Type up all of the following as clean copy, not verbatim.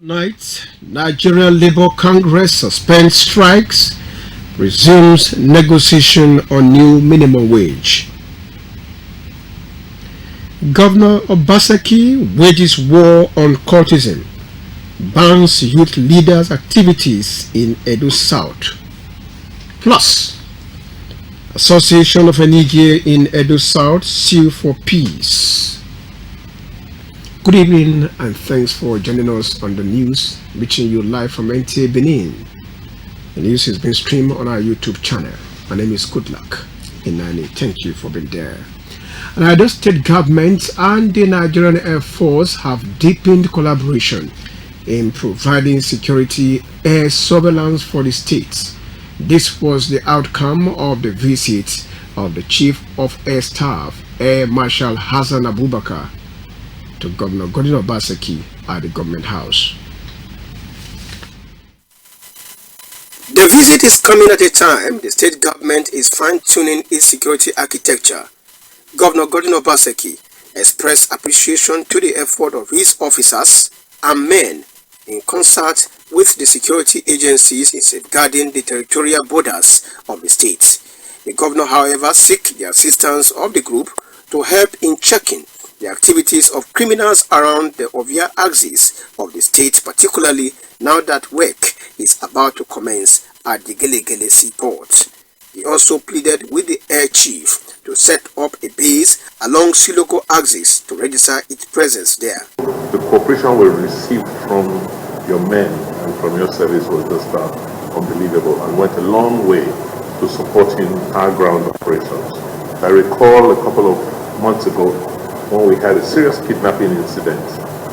Tonight, Nigerian Labour Congress suspends strikes, resumes negotiation on new minimum wage. Governor Obaseki wages war on cultism, bans youth leaders' activities in Edo South. Plus, Association of Enige in Edo South sue for peace. Good evening and thanks for joining us on the news, reaching you live from NTA Benin. The news is being streamed on our YouTube channel. My name is Goodluck Inani. Thank you for being there. And the Edo State government and the Nigerian Air Force have deepened collaboration in providing security air surveillance for the states. This was the outcome of the visit of the Chief of Air Staff, Air Marshal Hassan Abubakar, to Governor Godwin Obaseki at the Government House. The visit is coming at a time the state government is fine-tuning its security architecture. Governor Godwin Obaseki expressed appreciation to the effort of his officers and men in concert with the security agencies in safeguarding the territorial borders of the state. The governor, however, seek the assistance of the group to help in checking the activities of criminals around the Ovia axis of the state, particularly now that work is about to commence at the Gelegele seaport. He also pleaded with the air chief to set up a base along Siloko axis to register its presence there. The cooperation we received from your men and from your service was just unbelievable and went a long way to supporting our ground operations. I recall a couple of months ago when we had a serious kidnapping incident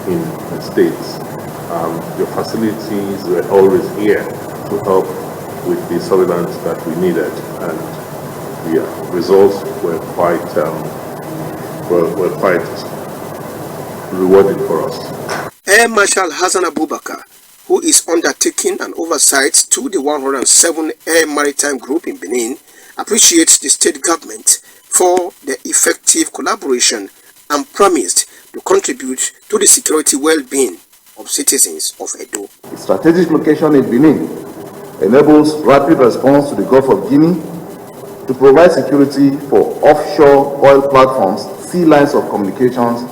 in the States. Your facilities were always here to help with the surveillance that we needed, and the results were quite rewarding for us. Air Marshal Hassan Abubakar, who is undertaking an oversight to the 107 Air Maritime Group in Benin, appreciates the state government for the effective collaboration and promised to contribute to the security well-being of citizens of Edo. The strategic location in Benin enables rapid response to the Gulf of Guinea to provide security for offshore oil platforms, sea lines of communications,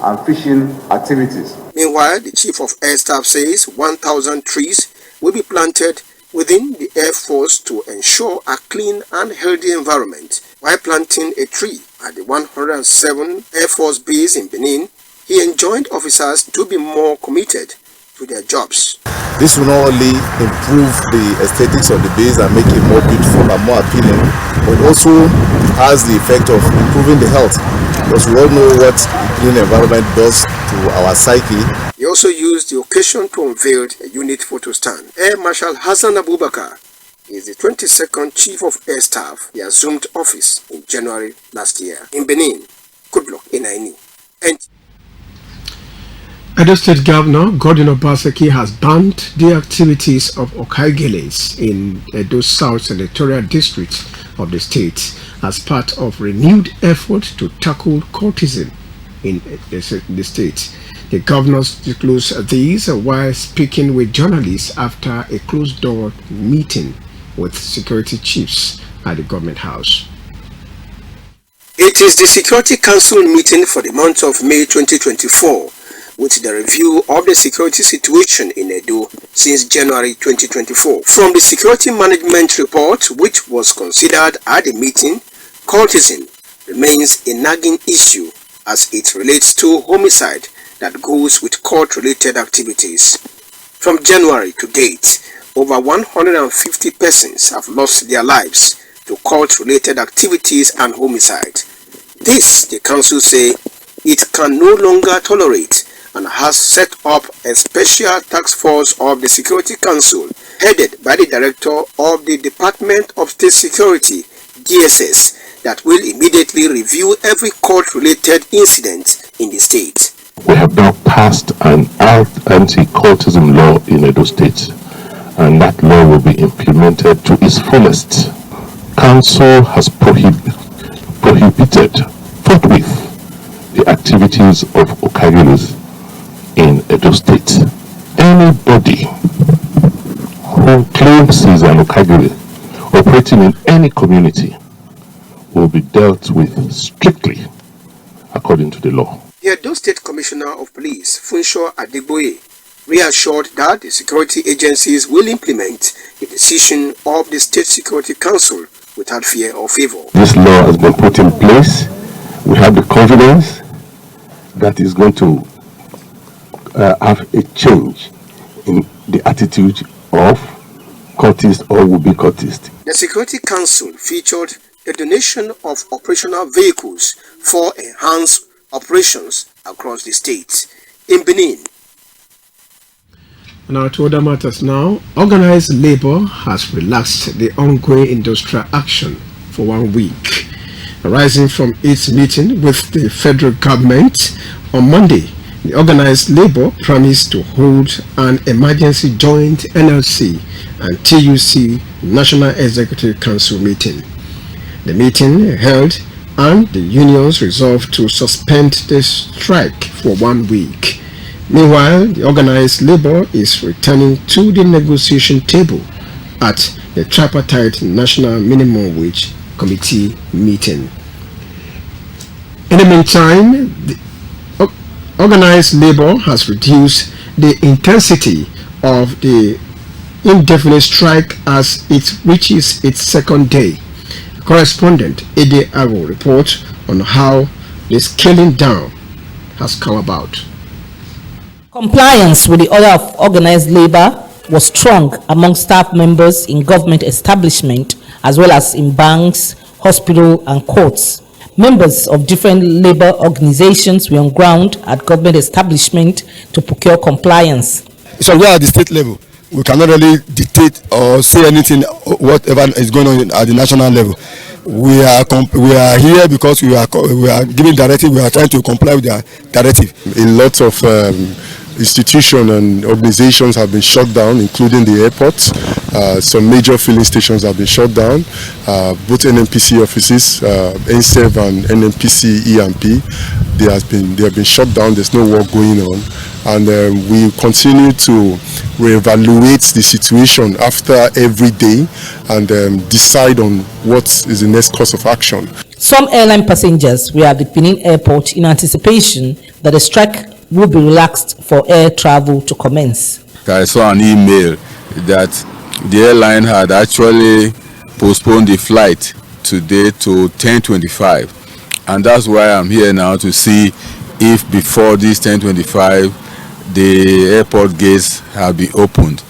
and fishing activities. Meanwhile, the Chief of Air Staff says 1,000 trees will be planted within the Air Force to ensure a clean and healthy environment. While planting a tree at the 107 Air Force Base in Benin, he enjoined officers to be more committed to their jobs. This will not only improve the aesthetics of the base and make it more beautiful and more appealing, but also has the effect of improving the health, because we all know what a clean environment does to our psyche. He also used the occasion to unveil a unit photo stand. Air Marshal Hassan Abubakar is the 22nd Chief of Air Staff. He assumed office in January last year. In Benin, Goodluck Inani. Edo State Governor Godwin Obaseki has banned the activities of Okaigeles in Edo South Senatorial District of the state as part of renewed effort to tackle cultism in the state. The governor disclosed these while speaking with journalists after a closed-door meeting with security chiefs at the Government House. It is the Security Council meeting for the month of May 2024, with the review of the security situation in Edo since January 2024. From the Security Management Report, which was considered at the meeting, cultism remains a nagging issue as it relates to homicide that goes with court-related activities. From January to date, over 150 persons have lost their lives to court-related activities and homicide. This, the council say, it can no longer tolerate and has set up a special task force of the Security Council headed by the Director of the Department of State Security, DSS, that will immediately review every court-related incident in the state. We have now passed an anti-cultism law in Edo State, and that law will be implemented to its fullest. Council has prohibited forthwith the activities of Okagilis in Edo State. anybody who claims he's an Okagiri operating in any community will be dealt with strictly according to the law. The Edo State Commissioner of Police, Funsho Adegboye, reassured that the security agencies will implement the decision of the State Security Council without fear or favor. This law has been put in place. We have the confidence that is going to have a change in the attitude of cultists or would-be cultists. The Security Council featured the donation of operational vehicles for enhanced operations across the state. In Benin. Now to other matters now. Organized labor has relaxed the ongoing industrial action for 1 week. Arising from its meeting with the federal government on Monday, the organized labor promised to hold an emergency joint NLC and TUC National Executive Council meeting. The meeting held and the unions resolved to suspend the strike for 1 week. Meanwhile, the organized labor is returning to the negotiation table at the tripartite National Minimum Wage Committee meeting. In the meantime, the organized labor has reduced the intensity of the indefinite strike as it reaches its second day. Correspondent Ede Ago reports on how the scaling down has come about. Compliance with the order of organized labor was strong among staff members in government establishment as well as in banks, hospitals and courts. Members of different labor organizations were on ground at government establishment to procure compliance. So we are at the state level. We cannot really dictate or say anything whatever is going on at the national level. We are here because we are giving directive. We are trying to comply with the directive. A lot of institutions and organizations have been shut down, including the airports. Some major filling stations have been shut down. Both NNPC offices, NSEV and NNPC EMP, they have been shut down. There's no work going on, and we continue to reevaluate the situation after every day and decide on what is the next course of action. Some airline passengers were at the Benin airport in anticipation that the strike will be relaxed for air travel to commence. I saw an email that the airline had actually postponed the flight today to 10:25, and that's why I'm here now to see if before this 10:25 the airport gates have been opened.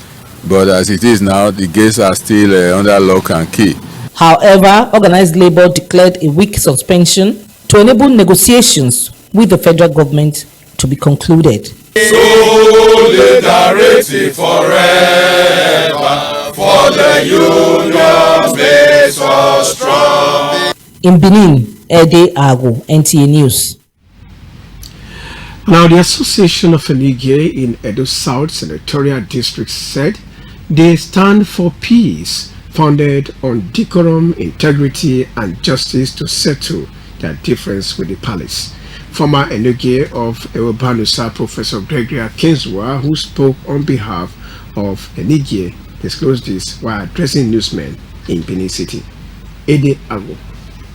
But as it is now, the gates are still under lock and key. However, organized labor declared a week suspension to enable negotiations with the federal government to be concluded. Solidarity forever, for the union makes us strong. In Benin, Ede Ago, NTA News. Now, the Association of Enigye in Edo South Senatorial District said they stand for peace, founded on decorum, integrity, and justice to settle their difference with the palace. Former Enigye of Ewobanusa, Professor Gregory Akinsua, who spoke on behalf of Enigye, disclosed this while addressing newsmen in Benin City. Ede Ago.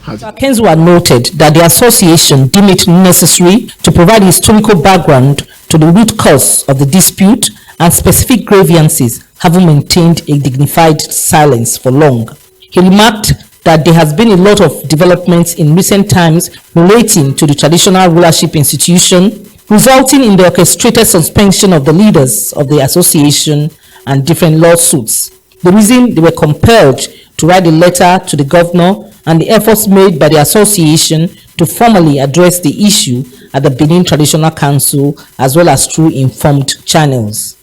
Akinsua noted that the association deemed it necessary to provide historical background to the root cause of the dispute and specific grievances, having maintained a dignified silence for long. He remarked that there has been a lot of developments in recent times relating to the traditional rulership institution, resulting in the orchestrated suspension of the leaders of the association and different lawsuits. The reason they were compelled to write a letter to the governor and the efforts made by the association to formally address the issue at the Benin Traditional Council as well as through informed channels.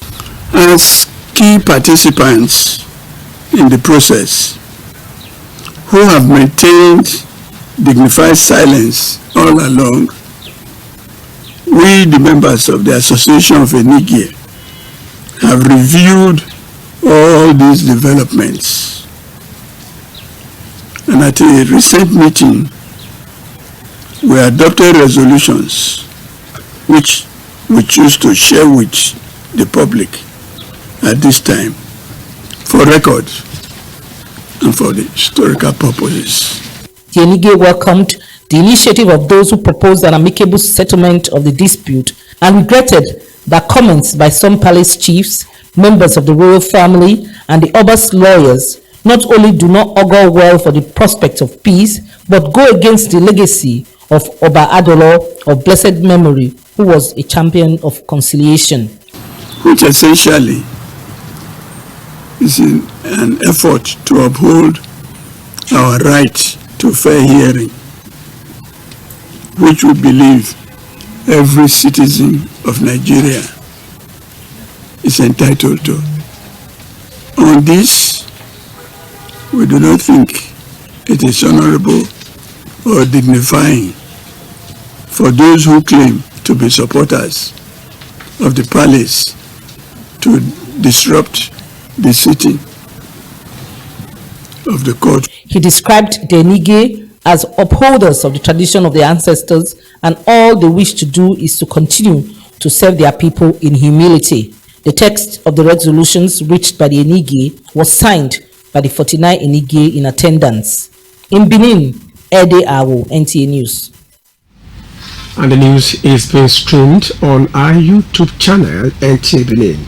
As key participants in the process who have maintained dignified silence all along, we, the members of the Association of Enigye, have reviewed all these developments. And at a recent meeting, we adopted resolutions which we choose to share with the public at this time for records and for the historical purposes. The Enige welcomed the initiative of those who proposed an amicable settlement of the dispute and regretted that comments by some palace chiefs, members of the royal family, and the Oba's lawyers not only do not augur well for the prospect of peace, but go against the legacy of Oba Adolo of blessed memory, who was a champion of conciliation. Which essentially is an effort to uphold our right to fair hearing, which we believe every citizen of Nigeria is entitled to. On this, we do not think it is honorable or dignifying for those who claim to be supporters of the palace to disrupt the sitting of the court. He described the Enige as upholders of the tradition of their ancestors, and all they wish to do is to continue to serve their people in humility. The text of the resolutions reached by the Enige was signed by the 49 Enige in attendance. In Benin, Ede Awo, NTA News. And the news is being streamed on our YouTube channel, NTA Benin.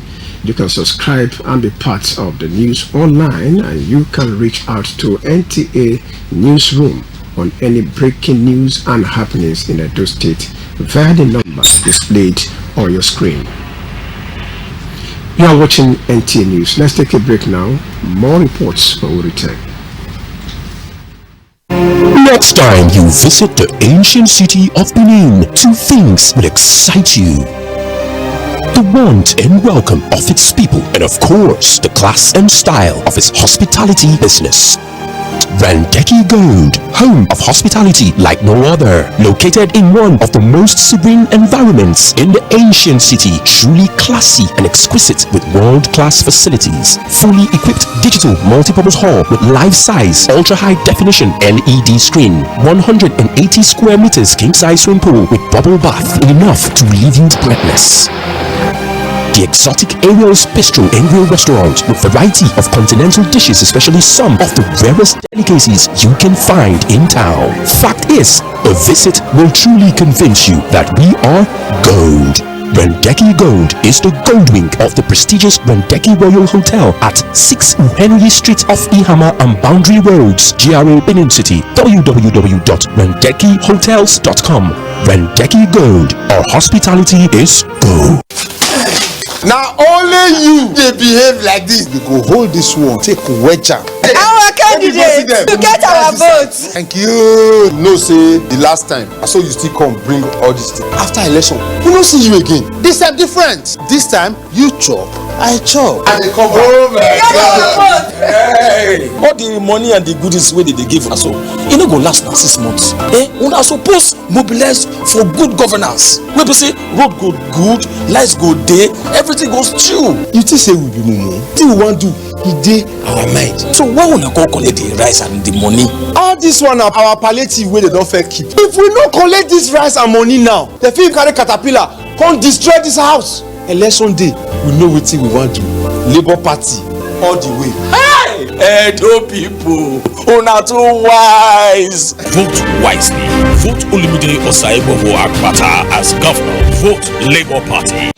You can subscribe and be part of the news online, and you can reach out to NTA Newsroom on any breaking news and happenings in Edo State via the number displayed on your screen. You are watching NTA News. Let's take a break now. More reports when we return. Next time you visit the ancient city of Benin, two things will excite you: the warmth and welcome of its people, and of course, the class and style of its hospitality business. Randeki Gold, home of hospitality like no other, located in one of the most serene environments in the ancient city, truly classy and exquisite with world-class facilities. Fully equipped digital multipurpose hall with life-size, ultra-high definition LED screen, 180 square meters king-size swimming pool with bubble bath, enough to leave you breathless. The exotic Ariel's Bistro and Grill restaurant with variety of continental dishes, especially some of the rarest delicacies you can find in town. Fact is, a visit will truly convince you that we are gold. Randeki Gold is the gold wing of the prestigious Randeki Royal Hotel at 6 Henry Street off Ihama and Boundary Roads, GRA Benin City. www.randekihotels.com. Randeki Gold, our hospitality is gold. Now only you they behave like this. We go hold this one, take wedge am. Our candidate to get our votes. Thank you. No say the last time I saw you still come bring all this thing. After election, we no see you again. This time different. This time you chop, I chop. And they come back. Oh my God. Hey. All the money and the goodies wey they give us, so e no go last na 6 months. Una suppose mobilize for good governance. Wey be say road go good, lights go dey, everything goes true. You think say we be mumu? Thing we wan do, e dey our mind. So why una go collect the rice and the money? All this one na our palliative wey they don fair keep. If we no collect this rice and money now, the fit carry caterpillar come destroy this house. Election day, we know wetin we wan do. Labour Party all the way. Hey, Edo people, una too wise. Vote wisely. Vote Olumide Osaibowo Akpata as governor. Vote Labour Party.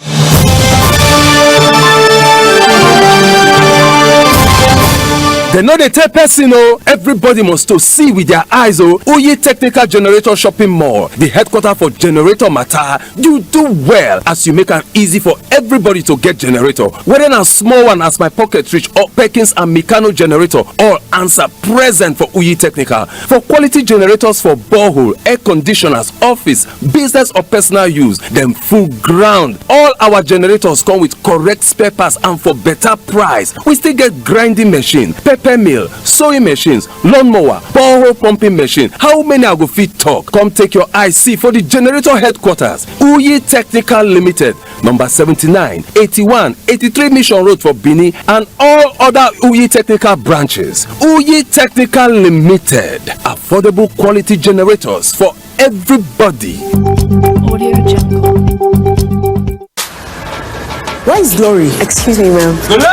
They know they tell person, everybody must to see with their eyes. Uyi Technical Generator Shopping Mall, the headquarter for generator matter. You do well as you make it easy for everybody to get generator. Whether a small one as my pocket reach or Perkins and Mikano generator, all answer present for Uyi Technical. For quality generators for borehole, air conditioners, office, business or personal use, them full ground. All our generators come with correct spare parts and for better price. We still get grinding machine, pepper mill, sewing machines, lawnmower, borehole pumping machine. How many I go fit talk? Come take your eye see for the generator headquarters. Uyi Technical Limited, number 79, 81, 83 Mission Road for Benin, and all other Uyi Technical branches. Uyi Technical Limited, affordable quality generators for everybody. Audio Jungle. Where is Glory? Excuse me, ma'am. Hello?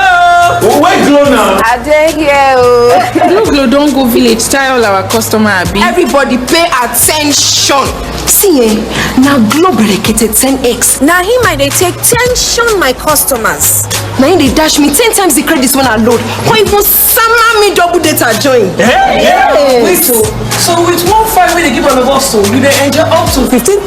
Where Glow now? I dare here. Glow don't go village, tell all our customer abi. Everybody pay attention. See, now Glow dedicated 10x. Now him I they take tension my customers. Now they dash me 10 times the credits when I load. Or even summer me double data join. Yeah. Wait, so with 1.5 when they give on the bus, so you they enjoy up to 15,000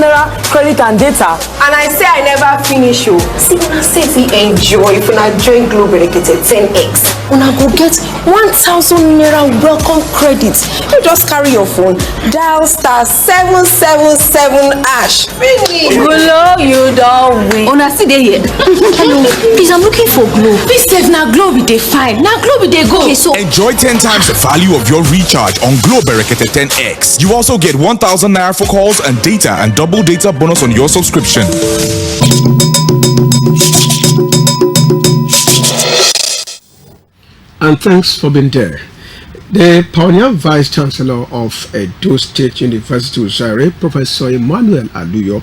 naira credit and data. and I say I never finish you. See, when I say if we enjoy, if I join Glow dedicated 10x, when I go get 1,000 naira welcome credits, you just carry your phone, dial *777#. Finish. Glow, you don't win. Una see they here. Hello, please, I'm looking for Glow. Please, Steph, now Glow be they fine. Now Glow be they go. Okay, so enjoy 10 times the value of your recharge on Glow Berekete 10X. You also get 1,000 naira for calls and data and double data bonus on your subscription. And thanks for being there. The pioneer Vice Chancellor of Edo State University, Zaire, Professor Emmanuel Aluyo,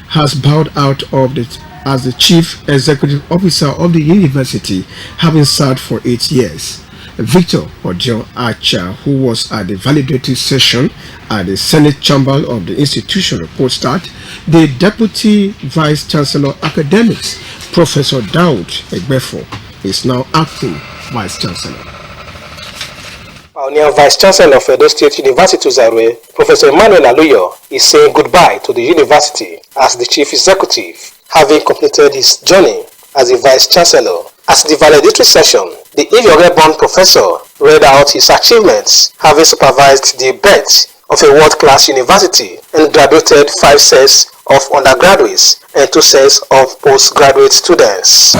has bowed out of as the Chief Executive Officer of the university, having served for 8 years. Victor Odion Acha, who was at the valedictory session at the Senate Chamber of the institution, reports that the Deputy Vice Chancellor Academics, Professor Daud Egbefo, is now acting Vice Chancellor. Pioneer Vice Chancellor of Edo State University, Zaire, Professor Emmanuel Aluyo, is saying goodbye to the university as the Chief Executive, having completed his journey as the Vice Chancellor. At the valedictory session, the Ivory-born professor read out his achievements, having supervised the birth of a world-class university and graduated 5 sets of undergraduates and 2 sets of postgraduate students. I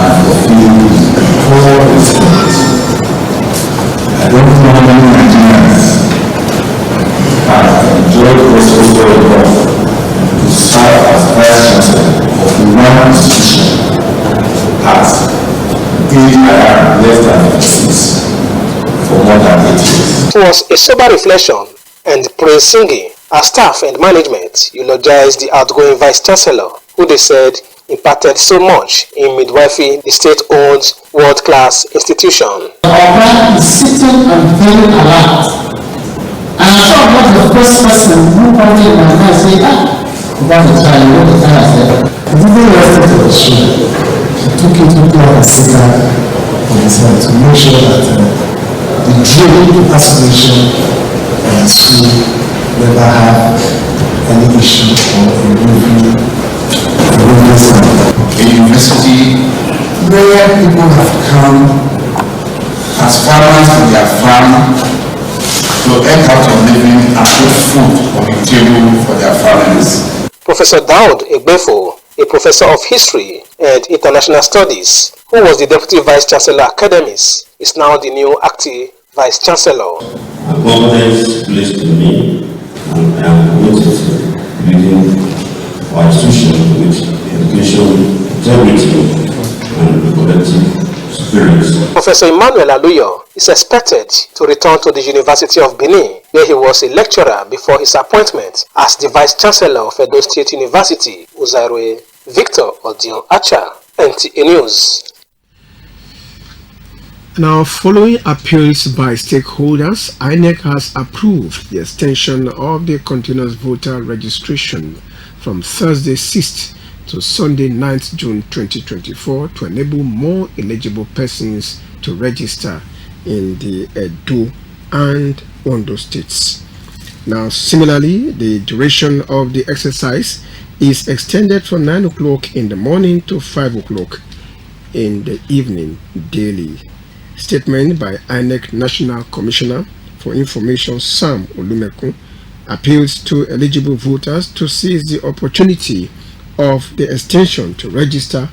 don't know how many Nigerians have enjoyed this also enough to serve as Vice Chancellor of one institution as less than 56 for more than 8 years. It was a sober reflection and praise singing as staff and management eulogized the outgoing Vice Chancellor, who they said imparted so much in midwifery, the state-owned world-class institution. Our man is sitting and very alert. And I'm sure I'm not the first person who comes in my mind saying, about the child, you know the child I said, it didn't rest into the shoe. She took it into a cigar on his head to make sure that the dream, aspiration, and school never have any issue or a university where people have come as farmers from their farm to earn out of living and put food on the table for their families. Professor Daud Egbefo, a professor of history and international studies, who was the Deputy Vice Chancellor Academics, is now the new acting Vice Chancellor. A confidence placed in me, and I am committed to leading our institution with education, integrity, and collective spirit. Professor Emmanuel Aluyo is expected to return to the University of Benin, where he was a lecturer before his appointment as the Vice Chancellor of Edo State University, Zaire. Victor Odion Acha, NTA News. Now, following appeals by stakeholders, INEC has approved the extension of the continuous voter registration from Thursday 6th to Sunday 9th June 2024 to enable more eligible persons to register in the Edo and Ondo states. Now, similarly, the duration of the exercise is extended from 9 o'clock in the morning to 5 o'clock in the evening daily. Statement by INEC National Commissioner for Information Sam Olumekun appeals to eligible voters to seize the opportunity of the extension to register,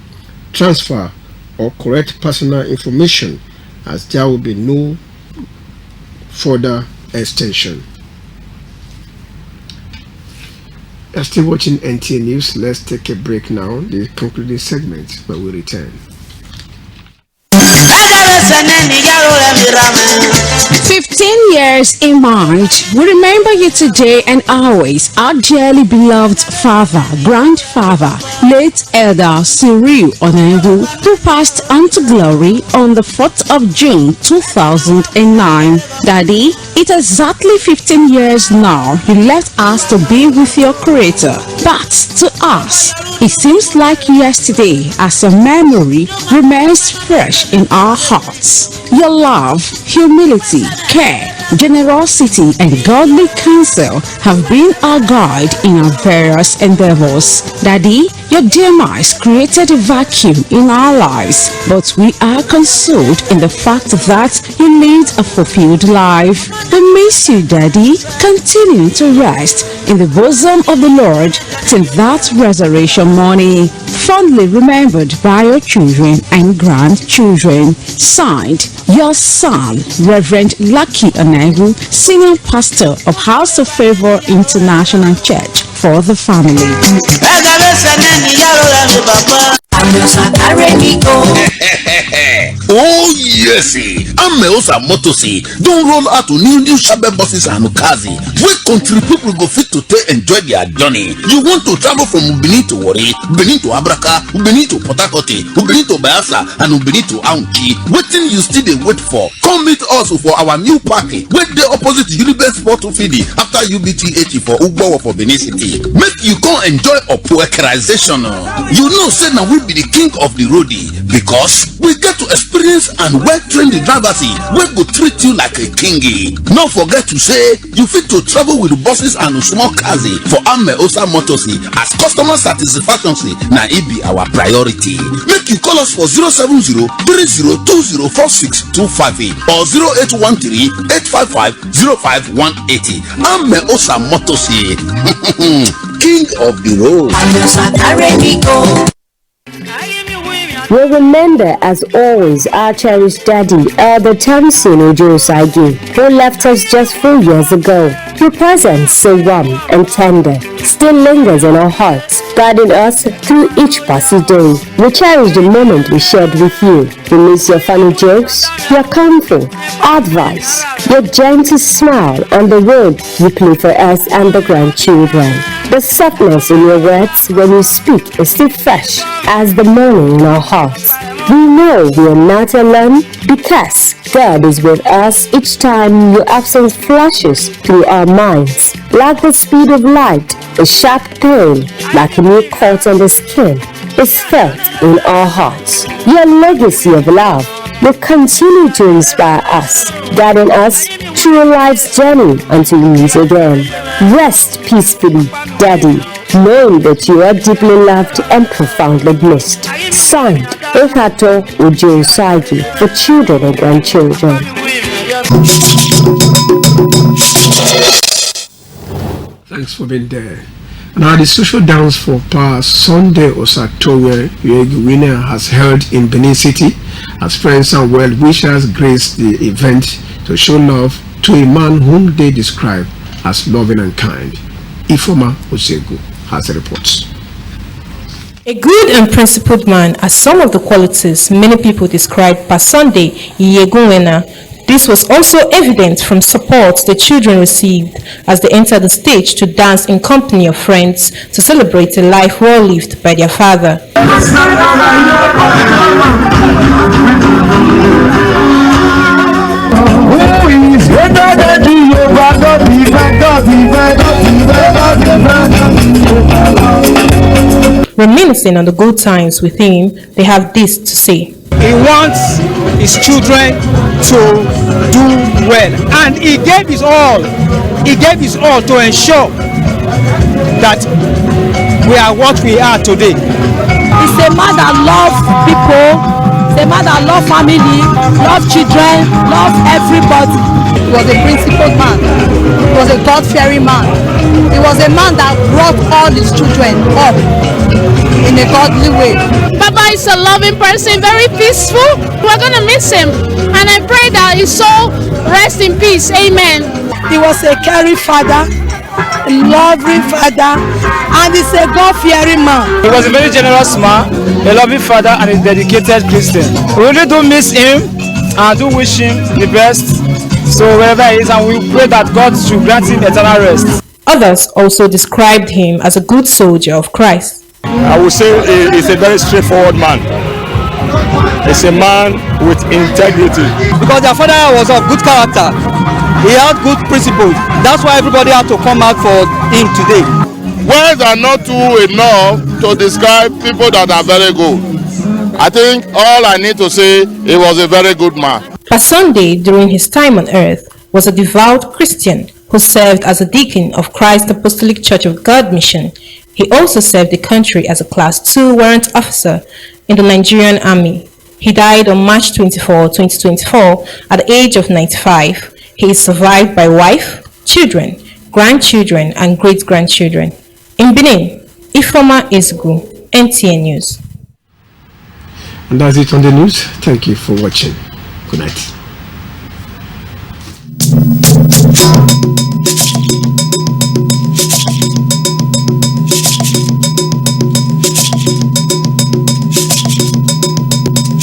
transfer, or correct personal information, as there will be no further extension. You're still watching NTA News. Let's take a break now. The concluding segment, but we'll return. 15 years in March, we remember you today and always, our dearly beloved father, grandfather, late Elder Cyril Onengu, who passed on to glory on the 4th of June 2009. Daddy, it's exactly 15 years now you left us to be with your Creator. But to us, it seems like yesterday as a memory remains fresh in our hearts. Your love, humility, care, generosity, and godly counsel have been our guide in our various endeavors. Daddy, your demise created a vacuum in our lives, but we are consoled in the fact that you lived a fulfilled life. We miss you, Daddy. Continue to rest in the bosom of the Lord till that resurrection morning. Fondly remembered by your children and grandchildren. Signed, your son, Reverend Lucky Onengu, Senior Pastor of House of Favor International Church, for the family. Oh yes, Ameosa Motosi don't roll out to new Shabe buses and Ukazi. Where country people go fit to enjoy their journey. You want to travel from Benin to Wari, Benin to Abraka, Benin to Port Harcourt, Benin to Bayelsa, and Benin to Aunchi. Waiting you still they wait for. Come meet us for our new party. Wait the opposite Unibet Sport Fidi after UBT 80 for Ugbo for Benin City. Make you come enjoy a poekerization. You know, say now we be the king of the roadie because we get to experience and well-trained drivers wey go treat you like a kingy. No forget to say you fit to travel with buses and small cars for Ameosa Motors as customer satisfaction na it be our priority. Make you call us for 070-3020-4625 or 0813-855-05180. Ameosa Motors, king of the road. We'll remember, as always, our cherished daddy, Elder Thompson Ojo-Osagi, who left us just 4 years ago. Your presence, so warm and tender, still lingers in our hearts, guiding us through each passing day. We cherish the moment we shared with you. We miss your funny jokes, your comfort, advice, your gentle smile on the road you play for us and the grandchildren. The softness in your words when you speak is still fresh as the morning in our hearts. We know we are not alone because God is with us each time your absence flashes through our minds. Like the speed of light, a sharp pain, like a new cut on the skin, is felt in our hearts. Your legacy of love will continue to inspire us, guiding us through life's journey until we meet again. Rest peacefully, Daddy, knowing that you are deeply loved and profoundly missed. Signed, Ekato Ojo-Osagi, for children and grandchildren. Thanks for being there. Now, the social dance for Pa Sunday Osatowe winner has held in Benin City as friends and well-wishers grace the event to show love to a man whom they describe as loving and kind. Ifoma Osegu has a report. A good and principled man are some of the qualities many people describe Pa Sunday Iyegunwena. This was also evident from support the children received as they entered the stage to dance in company of friends to celebrate a life well lived by their father. Reminiscing on the good times with him, they have this to say. He wants his children to do well, and he gave his all. He gave his all to ensure that we are what we are today. He's a man that loves people, he's a man that loves family, loves children, loves everybody. He was a principled man. He was a God-fearing man. He was a man that brought all his children up in a godly way. Papa is a loving person, very peaceful. We're going to miss him. And I pray that his soul rest in peace. Amen. He was a caring father, a loving father, and he's a God-fearing man. He was a very generous man, a loving father, and a dedicated Christian. We really do miss him and do wish him the best. So wherever he is, and we pray that God should grant him eternal rest. Others also described him as a good soldier of Christ. I would say he's a very straightforward man. He's a man with integrity. Because their father was of good character. He had good principles. That's why everybody had to come out for him today. Words are not too enough to describe people that are very good. I think all I need to say, he was a very good man. Sunday, during his time on earth, was a devout Christian who served as a deacon of Christ Apostolic Church of God Mission. He also served the country as a Class 2 warrant officer in the Nigerian Army. He died on March 24, 2024 at the age of 95. He is survived by wife, children, grandchildren, and great-grandchildren. In Benin, Ifeoma Ezgu, NTN News. And that's it on the news. Thank you for watching. Good night.